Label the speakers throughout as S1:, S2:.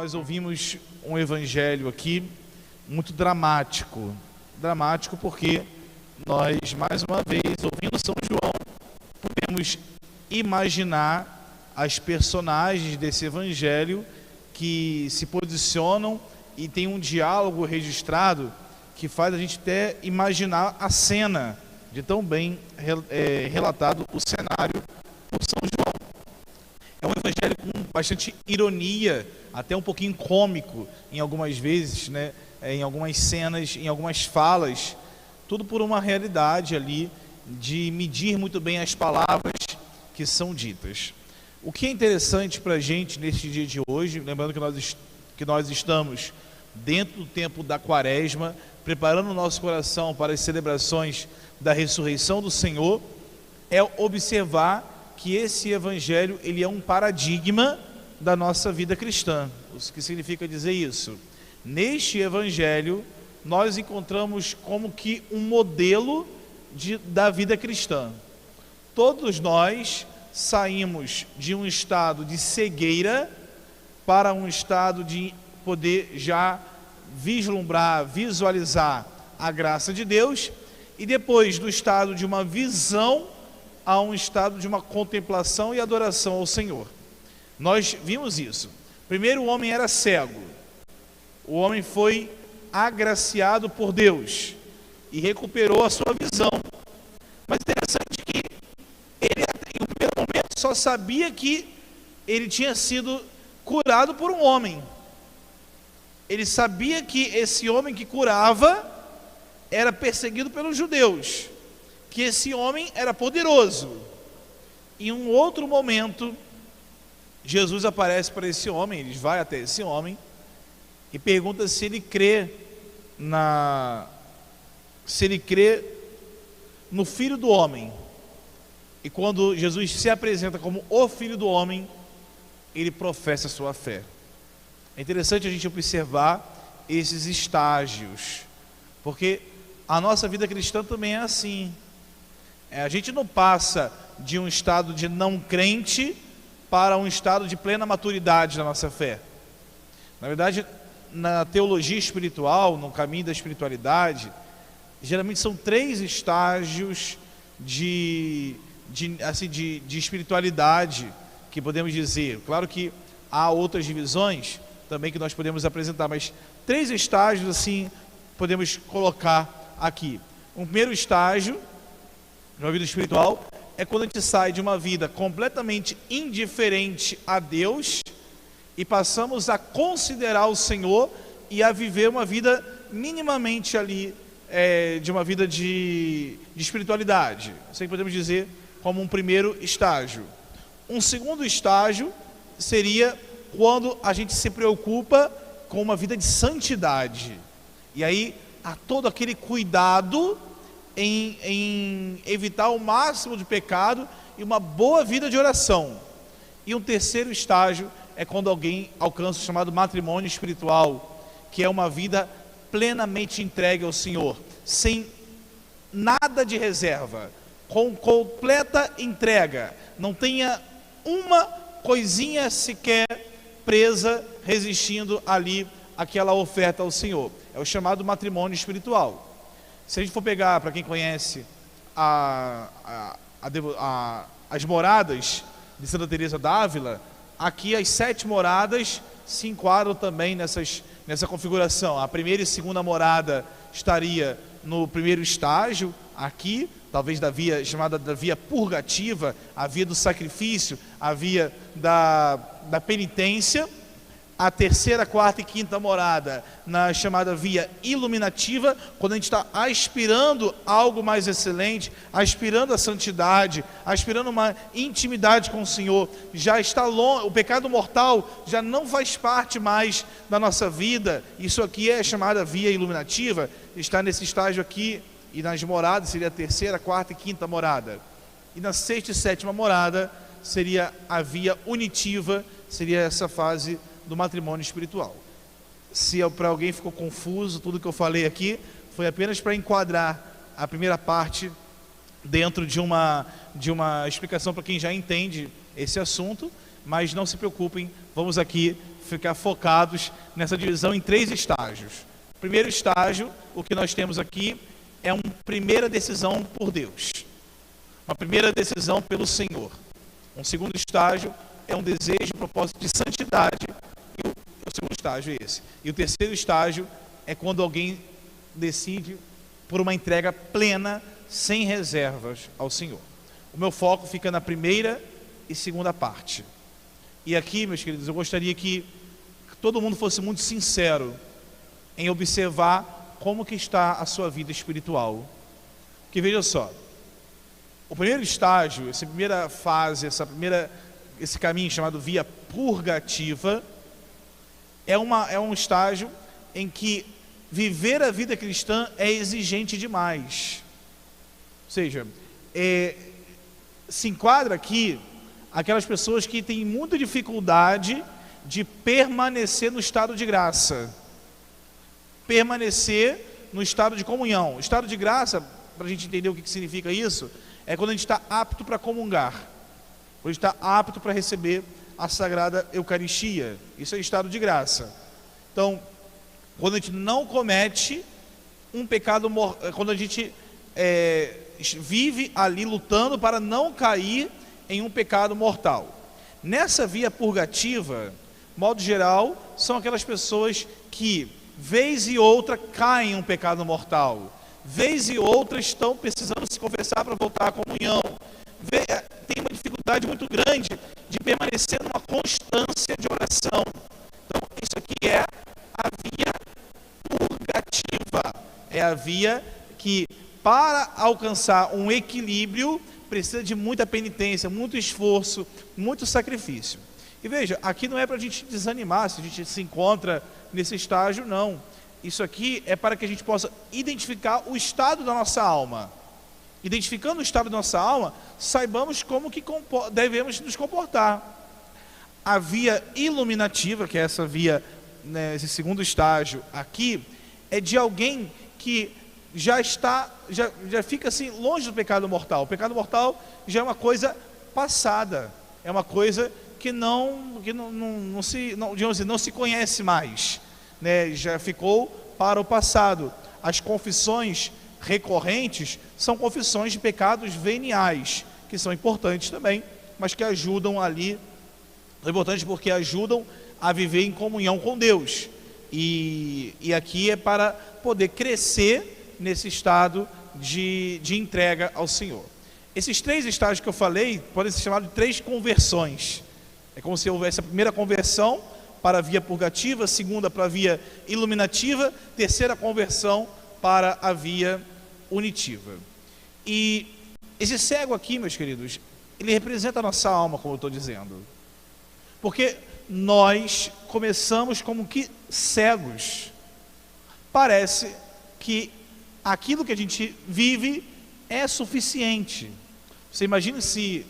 S1: nós ouvimos um evangelho aqui muito dramático. Dramático porque nós, mais uma vez, ouvindo São João, podemos imaginar as personagens desse evangelho que se posicionam e tem um diálogo registrado que faz a gente até imaginar a cena de tão bem relatado o cenário por São João. É um evangelho com bastante ironia, até um pouquinho cômico em algumas vezes, né? Em algumas cenas, em algumas falas, tudo por uma realidade ali de medir muito bem as palavras que são ditas. O que é interessante para a gente neste dia de hoje, lembrando que nós estamos dentro do tempo da Quaresma, preparando o nosso coração para as celebrações da ressurreição do Senhor, é observar que esse evangelho ele é um paradigma da nossa vida cristã. O que significa dizer isso? Neste evangelho nós encontramos como que um modelo da vida cristã. Todos nós saímos de um estado de cegueira para um estado de poder já vislumbrar, visualizar a graça de Deus, e depois do estado de uma visão a um estado de uma contemplação e adoração ao Senhor. Nós vimos isso. Primeiro, o homem era cego. O homem foi agraciado por Deus e recuperou a sua visão. Mas interessante que ele, em primeiro momento, só sabia que ele tinha sido curado por um homem. Ele sabia que esse homem que curava era perseguido pelos judeus, que esse homem era poderoso. Em um outro momento, Jesus aparece para esse homem, ele vai até esse homem e pergunta se ele crê no Filho do Homem. E quando Jesus se apresenta como o Filho do Homem, ele professa a sua fé. É interessante a gente observar esses estágios, porque a nossa vida cristã também é assim. A gente não passa de um estado de não crente para um estado de plena maturidade da nossa fé. Na verdade, na teologia espiritual, no caminho da espiritualidade, geralmente são 3 estágios de espiritualidade que podemos dizer. Claro que há outras divisões também que nós podemos apresentar, mas 3 estágios assim podemos colocar aqui. O primeiro estágio de uma vida espiritual é quando a gente sai de uma vida completamente indiferente a Deus e passamos a considerar o Senhor e a viver uma vida minimamente ali, de uma vida de espiritualidade. Isso aí podemos dizer como um primeiro estágio. Um segundo estágio seria quando a gente se preocupa com uma vida de santidade. E aí há todo aquele cuidado em evitar o máximo de pecado e uma boa vida de oração. E um terceiro estágio é quando alguém alcança o chamado matrimônio espiritual, que é uma vida plenamente entregue ao Senhor, sem nada de reserva, com completa entrega, não tenha uma coisinha sequer presa, resistindo ali aquela oferta ao Senhor. É o chamado matrimônio espiritual. Se a gente for pegar, para quem conhece as moradas de Santa Teresa d'Ávila, aqui as 7 moradas se enquadram também nessa configuração. A primeira e segunda morada estaria no primeiro estágio, aqui, talvez chamada da via purgativa, a via do sacrifício, a via da penitência. A terceira, quarta e quinta morada na chamada via iluminativa, quando a gente está aspirando algo mais excelente, aspirando a santidade, aspirando uma intimidade com o Senhor, já está longe, o pecado mortal já não faz parte mais da nossa vida. Isso aqui é chamada via iluminativa, está nesse estágio aqui. E nas moradas seria a terceira, quarta e quinta morada. E na sexta e sétima morada seria a via unitiva, seria essa fase do matrimônio espiritual. Se para alguém ficou confuso, tudo que eu falei aqui foi apenas para enquadrar a primeira parte dentro de uma explicação para quem já entende esse assunto, mas não se preocupem, vamos aqui ficar focados nessa divisão em 3 estágios. Primeiro estágio, o que nós temos aqui é uma primeira decisão por Deus, uma primeira decisão pelo Senhor. Um segundo estágio é um desejo, um propósito de santidade, e o segundo estágio é esse. E o terceiro estágio é quando alguém decide por uma entrega plena, sem reservas ao Senhor. O meu foco fica na primeira e segunda parte. E aqui, meus queridos, eu gostaria que todo mundo fosse muito sincero em observar como que está a sua vida espiritual. Porque veja só, o primeiro estágio, essa primeira fase, esse caminho chamado via purgativa, é um estágio em que viver a vida cristã é exigente demais. Ou seja, se enquadra aqui aquelas pessoas que têm muita dificuldade de permanecer no estado de graça, permanecer no estado de comunhão. Estado de graça, para a gente entender o que significa isso, é quando a gente está apto para comungar, quando a gente está apto para receber a Sagrada Eucaristia. Isso é estado de graça. Então, quando a gente não comete um pecado, quando a gente vive ali lutando para não cair em um pecado mortal. Nessa via purgativa, modo geral, são aquelas pessoas que, vez e outra, caem em um pecado mortal, vez e outra estão precisando se confessar para voltar à comunhão, tem uma dificuldade muito grande de permanecer numa constância de oração. Então, isso aqui é a via purgativa, é a via que, para alcançar um equilíbrio, precisa de muita penitência, muito esforço, muito sacrifício. E veja, aqui não é para a gente desanimar se a gente se encontra nesse estágio, não. Isso aqui é para que a gente possa identificar o estado da nossa alma. Identificando o estado da nossa alma, saibamos como que devemos nos comportar. A via iluminativa, que é essa via, né, esse segundo estágio aqui, é de alguém que já fica assim longe do pecado mortal. O pecado mortal já é uma coisa passada, é uma coisa que não se conhece mais, né? Já ficou para o passado. As confissões recorrentes são confissões de pecados veniais, que são importantes também, mas que ajudam ali, são importantes porque ajudam a viver em comunhão com Deus. E aqui é para poder crescer nesse estado de entrega ao Senhor. Esses 3 estágios que eu falei podem ser chamados de 3 conversões. É como se houvesse a primeira conversão para a via purgativa, a segunda para a via iluminativa, terceira conversão para a via unitiva. E esse cego aqui, meus queridos, ele representa a nossa alma, como eu estou dizendo. Porque nós começamos como que cegos. Parece que aquilo que a gente vive é suficiente. Você imagina se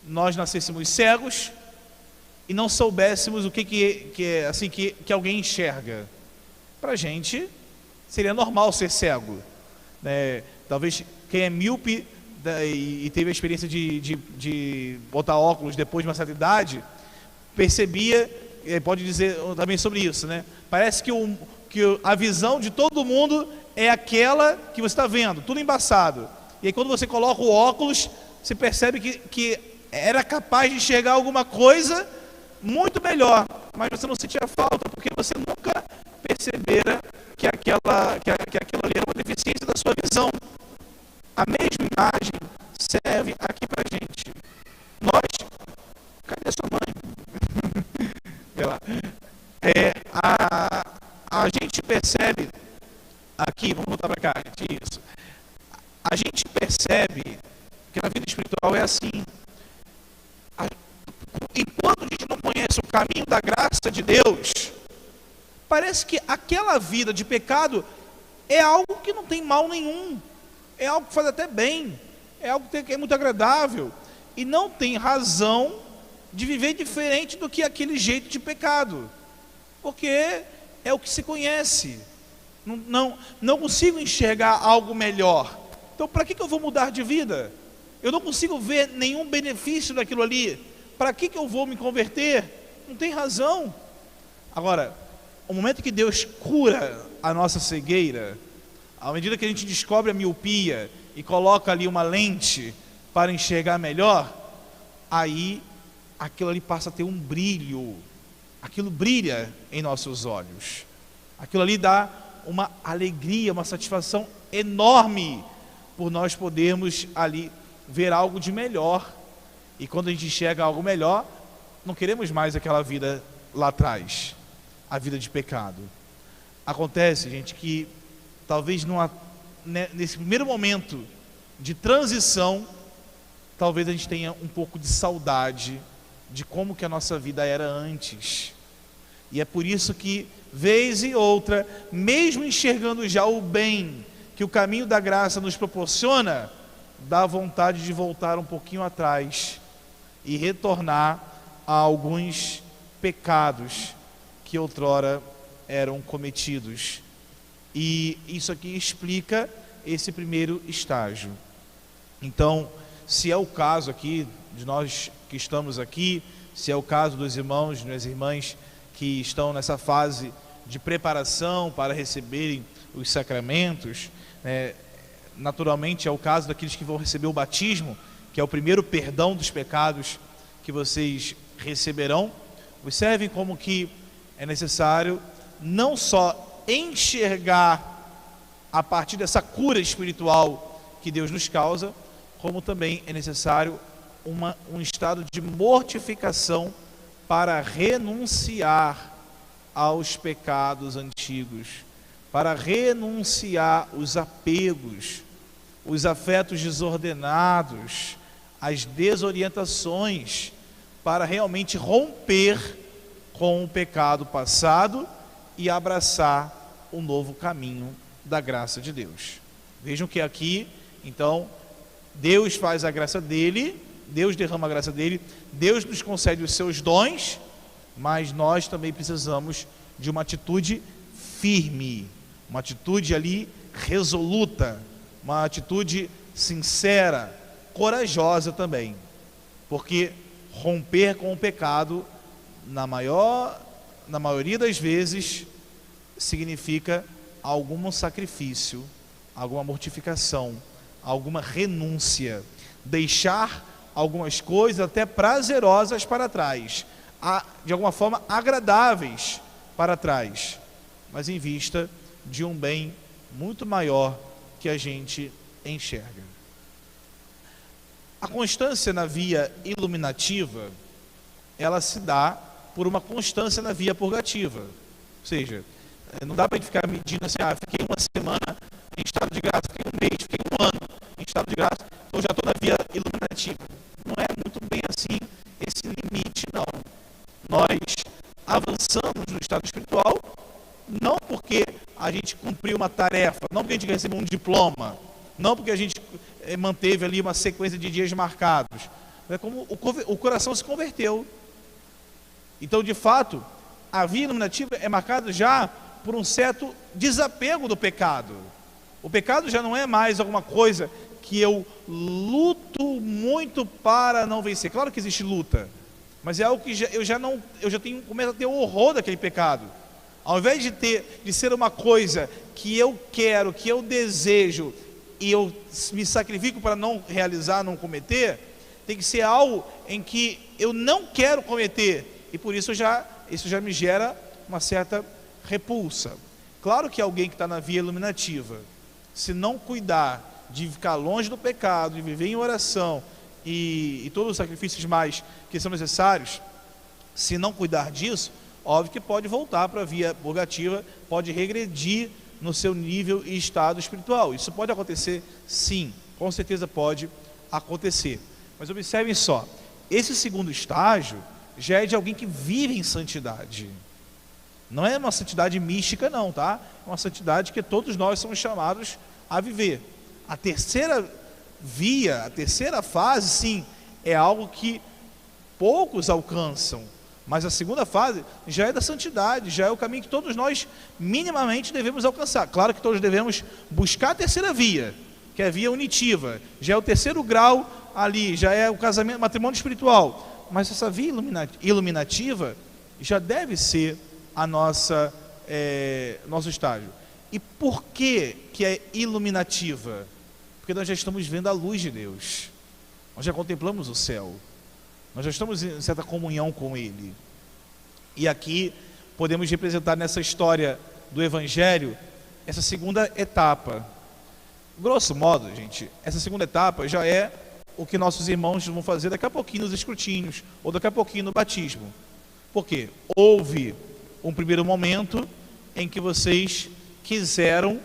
S1: nós nascêssemos cegos e não soubéssemos o que alguém enxerga. Para a gente seria normal ser cego, né? Talvez quem é míope e teve a experiência de botar óculos depois de uma certa idade, percebia, pode dizer também sobre isso, né? Parece que a visão de todo mundo é aquela que você está vendo, tudo embaçado. E aí quando você coloca o óculos, você percebe que era capaz de enxergar alguma coisa muito melhor, mas você não sentia falta, porque você nunca percebera que aquilo ali era uma deficiência da sua visão. A mesma imagem serve aqui para a gente. Cadê a sua mãe? Vê lá. A gente percebe aqui, vamos voltar para cá, isso. A gente percebe que na vida espiritual é assim. Enquanto a gente não conhece o caminho da graça de Deus, parece que aquela vida de pecado é algo que não tem mal nenhum, é algo que faz até bem, é algo que é muito agradável, e não tem razão de viver diferente do que aquele jeito de pecado, porque é o que se conhece. Não consigo enxergar algo melhor. Então para que eu vou mudar de vida? Eu não consigo ver nenhum benefício daquilo ali. para que eu vou me converter? Não tem razão. Agora, o momento que Deus cura a nossa cegueira, à medida que a gente descobre a miopia e coloca ali uma lente para enxergar melhor, aí aquilo ali passa a ter um brilho, aquilo brilha em nossos olhos, aquilo ali dá uma alegria, uma satisfação enorme por nós podermos ali ver algo de melhor. E quando a gente enxerga algo melhor, não queremos mais aquela vida lá atrás, a vida de pecado. Acontece, gente, que talvez nesse primeiro momento de transição, talvez a gente tenha um pouco de saudade de como que a nossa vida era antes. E é por isso que, vez e outra, mesmo enxergando já o bem que o caminho da graça nos proporciona, dá vontade de voltar um pouquinho atrás e retornar a alguns pecados que outrora eram cometidos. E isso aqui explica esse primeiro estágio. Então, se é o caso aqui de nós que estamos aqui, se é o caso dos irmãos e das irmãs que estão nessa fase de preparação para receberem os sacramentos, naturalmente é o caso daqueles que vão receber o batismo, que é o primeiro perdão dos pecados que vocês receberão. Observem como que é necessário não só enxergar a partir dessa cura espiritual que Deus nos causa, como também é necessário um estado de mortificação para renunciar aos pecados antigos, para renunciar os apegos, os afetos desordenados, as desorientações, para realmente romper com o pecado passado e abraçar um novo caminho da graça de Deus. Vejam que aqui, então, Deus faz a graça dele, Deus derrama a graça dele, Deus nos concede os seus dons, mas nós também precisamos de uma atitude firme, uma atitude ali resoluta, uma atitude sincera, corajosa também, porque romper com o pecado, na maioria das vezes, significa algum sacrifício, alguma mortificação, alguma renúncia, deixar algumas coisas até prazerosas para trás, de alguma forma agradáveis para trás, mas em vista de um bem muito maior que a gente enxerga. A constância na via iluminativa, ela se dá por uma constância na via purgativa. Ou seja, não dá para a gente ficar medindo assim, fiquei uma semana em estado de graça, fiquei um mês, fiquei um ano em estado de graça, então já estou na via iluminativa. Não é muito bem assim esse limite, não. Nós avançamos no estado espiritual, não porque a gente cumpriu uma tarefa, não porque a gente recebeu um diploma, não porque a gente manteve ali uma sequência de dias marcados, é como o coração se converteu. Então, de fato, a via iluminativa é marcada já por um certo desapego do pecado. O pecado já não é mais alguma coisa que eu luto muito para não vencer. Claro que existe luta, mas é algo que começo a ter horror daquele pecado. Ao invés de ser uma coisa que eu quero, que eu desejo, e eu me sacrifico para não realizar, não cometer, tem que ser algo em que eu não quero cometer, e por isso isso já me gera uma certa repulsa. Claro que alguém que está na via iluminativa, se não cuidar de ficar longe do pecado, de viver em oração e todos os sacrifícios mais que são necessários, se não cuidar disso, óbvio que pode voltar para a via purgativa, pode regredir no seu nível e estado espiritual. Isso pode acontecer, sim, com certeza pode acontecer. Mas observem só, esse segundo estágio já é de alguém que vive em santidade. Não é uma santidade mística não, tá? É uma santidade que todos nós somos chamados a viver. A terceira via, a terceira fase, sim, é algo que poucos alcançam. Mas a segunda fase já é da santidade, já é o caminho que todos nós minimamente devemos alcançar. Claro que todos devemos buscar a terceira via, que é a via unitiva. Já é o terceiro grau ali, já é o casamento, matrimônio espiritual. mas essa via iluminativa já deve ser a nosso estágio. E por que é iluminativa? Porque nós já estamos vendo a luz de Deus, nós já contemplamos o céu, nós já estamos em certa comunhão com Ele. E aqui podemos representar nessa história do Evangelho essa segunda etapa. Grosso modo, gente, essa segunda etapa já é o que nossos irmãos vão fazer daqui a pouquinho nos escrutínios, ou daqui a pouquinho no batismo. Por quê? Houve um primeiro momento em que vocês quiseram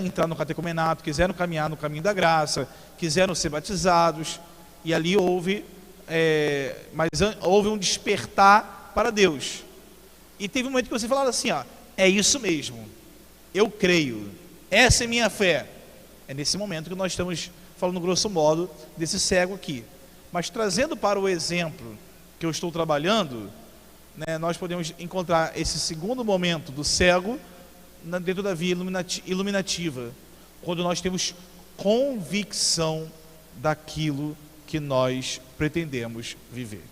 S1: entrar no catecumenato, quiseram caminhar no caminho da graça, quiseram ser batizados, e ali houve um despertar para Deus. E teve um momento que você falava assim, é isso mesmo, eu creio, essa é minha fé. É nesse momento que nós estamos falando, grosso modo, desse cego aqui. Mas trazendo para o exemplo que eu estou trabalhando, né, nós podemos encontrar esse segundo momento do cego dentro da via iluminativa, quando nós temos convicção daquilo que nós pretendemos viver.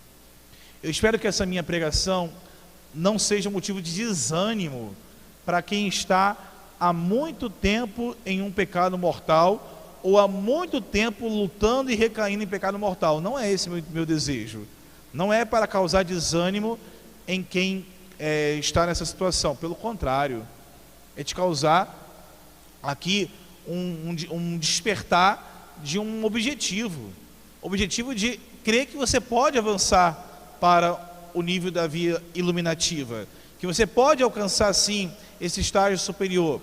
S1: Eu espero que essa minha pregação não seja motivo de desânimo para quem está há muito tempo em um pecado mortal, ou há muito tempo lutando e recaindo em pecado mortal. Não é esse meu desejo. Não é para causar desânimo em quem está nessa situação. Pelo contrário, é de causar aqui um despertar de um objetivo de crer que você pode avançar para o nível da via iluminativa, que você pode alcançar sim esse estágio superior,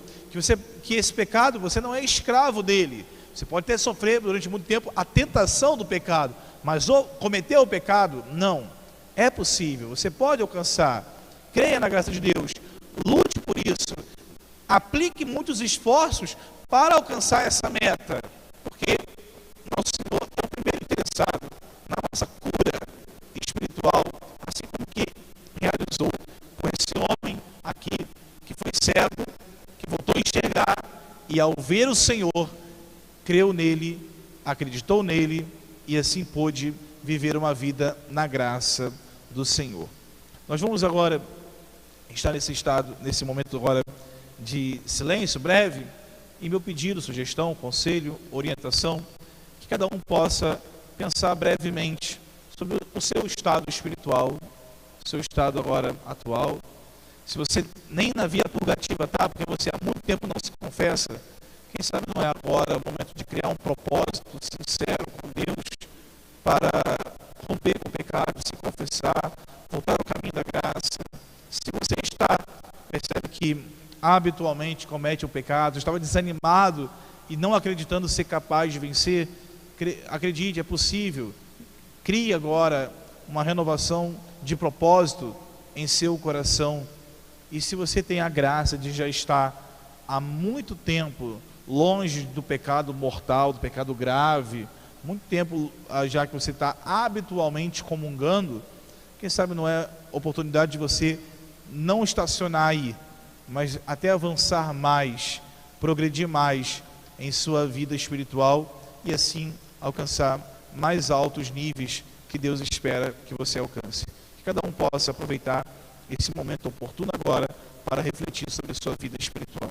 S1: que esse pecado, você não é escravo dele. Você pode até sofrer durante muito tempo a tentação do pecado, mas cometer o pecado, não. É possível, você pode alcançar. Creia na graça de Deus, lute por isso, aplique muitos esforços para alcançar essa meta, porque nosso Senhor é o primeiro interessado na nossa cura espiritual, assim como que realizou com esse homem aqui, que foi cego, que voltou a enxergar, e ao ver o Senhor, creu nele, acreditou nele, e assim pôde viver uma vida na graça do Senhor. Nós vamos agora estar nesse estado, nesse momento agora de silêncio breve, e meu pedido, sugestão, conselho, orientação, que cada um possa pensar brevemente sobre o seu estado espiritual, o seu estado agora atual. Se você nem na via purgativa está, porque você há muito tempo não se confessa, quem sabe não é agora o momento de criar um propósito sincero com Deus para romper com o pecado, se confessar, voltar ao caminho da graça. Se você percebe que habitualmente comete o pecado, estava desanimado e não acreditando ser capaz de vencer, acredite, é possível. Crie agora uma renovação de propósito em seu coração. E se você tem a graça de já estar há muito tempo longe do pecado mortal, do pecado grave, muito tempo já que você está habitualmente comungando, quem sabe não é oportunidade de você não estacionar aí, mas até avançar mais, progredir mais em sua vida espiritual e assim alcançar mais altos níveis que Deus espera que você alcance. Que cada um possa aproveitar esse momento oportuno agora para refletir sobre a sua vida espiritual.